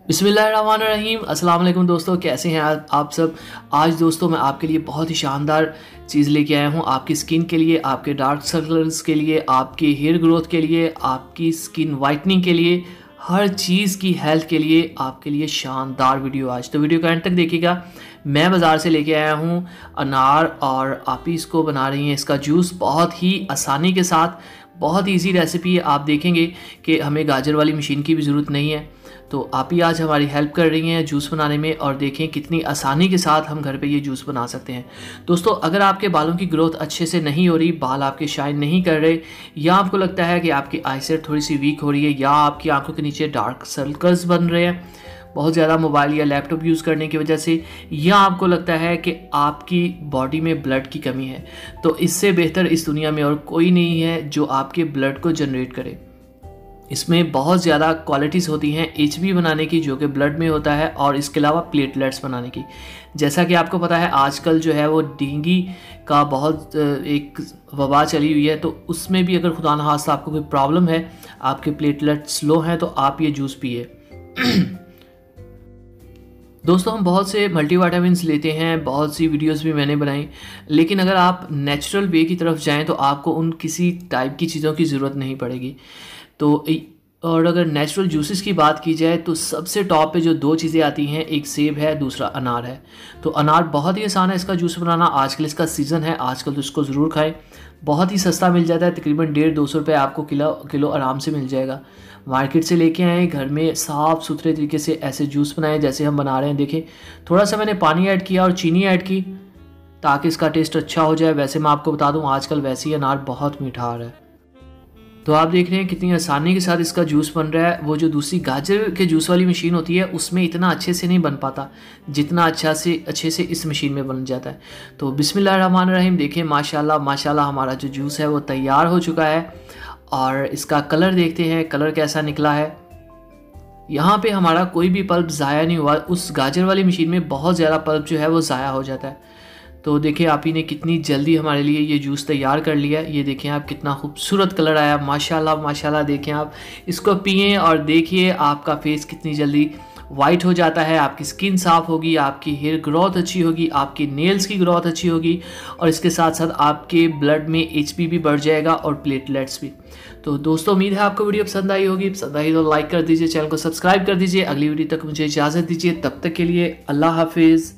बिस्मिल्लाहिर्रहमानिर्रहीम। अस्सलाम वालेकुम दोस्तों, कैसे हैं आप सब। आज दोस्तों मैं आपके लिए बहुत ही शानदार चीज़ लेके आया हूँ, आपकी स्किन के लिए, आपके डार्क सर्कल्स के लिए, आपके हेयर ग्रोथ के लिए, आपकी स्किन वाइटनिंग के लिए, हर चीज़ की हेल्थ के लिए आपके लिए शानदार वीडियो। आज तो वीडियो का एंड तक देखिएगा। मैं बाज़ार से लेके आया हूँ अनार और आप ही इसको बना रही हैं इसका जूस बहुत ही आसानी के साथ। बहुत इजी रेसिपी है। आप देखेंगे कि हमें गाजर वाली मशीन की भी ज़रूरत नहीं है। तो आप ही आज हमारी हेल्प कर रही हैं जूस बनाने में, और देखें कितनी आसानी के साथ हम घर पे ये जूस बना सकते हैं। दोस्तों, अगर आपके बालों की ग्रोथ अच्छे से नहीं हो रही, बाल आपके शाइन नहीं कर रहे, या आपको लगता है कि आपकी आईसाइट थोड़ी सी वीक हो रही है, या आपकी आंखों के नीचे डार्क सर्कल्स बन रहे हैं बहुत ज़्यादा मोबाइल या लैपटॉप यूज़ करने की वजह से, या आपको लगता है कि आपकी बॉडी में ब्लड की कमी है, तो इससे बेहतर इस दुनिया में और कोई नहीं है जो आपके ब्लड को जनरेट करे। इसमें बहुत ज़्यादा क्वालिटीज़ होती हैं एचबी बनाने की, जो कि ब्लड में होता है, और इसके अलावा प्लेटलेट्स बनाने की। जैसा कि आपको पता है आजकल जो है वो डेंगू का बहुत एक वबा चली हुई है, तो उसमें भी अगर खुदा न खास्ता आपको कोई प्रॉब्लम है, आपके प्लेटलेट्स लो हैं, तो आप ये जूस पिए। दोस्तों, हम बहुत से मल्टीविटामिन्स लेते हैं, बहुत सी वीडियोस भी मैंने बनाई, लेकिन अगर आप नेचुरल वे की तरफ जाएं तो आपको उन किसी टाइप की चीज़ों की ज़रूरत नहीं पड़ेगी। तो और अगर नेचुरल जूसेस की बात की जाए तो सबसे टॉप पे जो दो चीज़ें आती हैं, एक सेब है, दूसरा अनार है। तो अनार बहुत ही आसान है इसका जूस बनाना। आजकल इसका सीज़न है, आजकल तो इसको ज़रूर खाएं। बहुत ही सस्ता मिल जाता है, तकरीबन 150-200 रुपये आपको किलो आराम से मिल जाएगा। मार्केट से लेके आएँ, घर में साफ़ सुथरे तरीके से ऐसे जूस बनाएं जैसे हम बना रहे हैं। देखें, थोड़ा सा मैंने पानी ऐड किया और चीनी ऐड की ताकि इसका टेस्ट अच्छा हो जाए। वैसे मैं आपको बता दूं आजकल वैसे ही अनार बहुत मीठा आ रहा है। तो आप देख रहे हैं कितनी आसानी के साथ इसका जूस बन रहा है। वो जो दूसरी गाजर के जूस वाली मशीन होती है उसमें इतना अच्छे से नहीं बन पाता जितना अच्छे से इस मशीन में बन जाता है। तो बिस्मिल्लाहिर्रहमानिर्रहीम। देखें, माशाल्लाह माशाल्लाह हमारा जो जूस है वो तैयार हो चुका है, और इसका कलर देखते हैं कलर कैसा निकला है। यहाँ पे हमारा कोई भी पल्प ज़ाया नहीं हुआ। उस गाजर वाली मशीन में बहुत ज़्यादा पल्प जो है वो ज़ाया हो जाता है। तो देखिए आप ही ने कितनी जल्दी हमारे लिए ये जूस तैयार कर लिया। ये देखें आप, कितना खूबसूरत कलर आया, माशाल्लाह माशाल्लाह। देखें आप इसको पिएं और देखिए आपका फेस कितनी जल्दी वाइट हो जाता है, आपकी स्किन साफ़ होगी, आपकी हेयर ग्रोथ अच्छी होगी, आपकी नेल्स की ग्रोथ अच्छी होगी, और इसके साथ साथ आपके ब्लड में एचपी भी बढ़ जाएगा और प्लेटलेट्स भी। तो दोस्तों, उम्मीद है आपको वीडियो पसंद आई होगी। पसंद आई तो लाइक कर दीजिए, चैनल को सब्सक्राइब कर दीजिए। अगली वीडियो तक मुझे इजाज़त दीजिए, तब तक के लिए अल्लाह हाफिज़।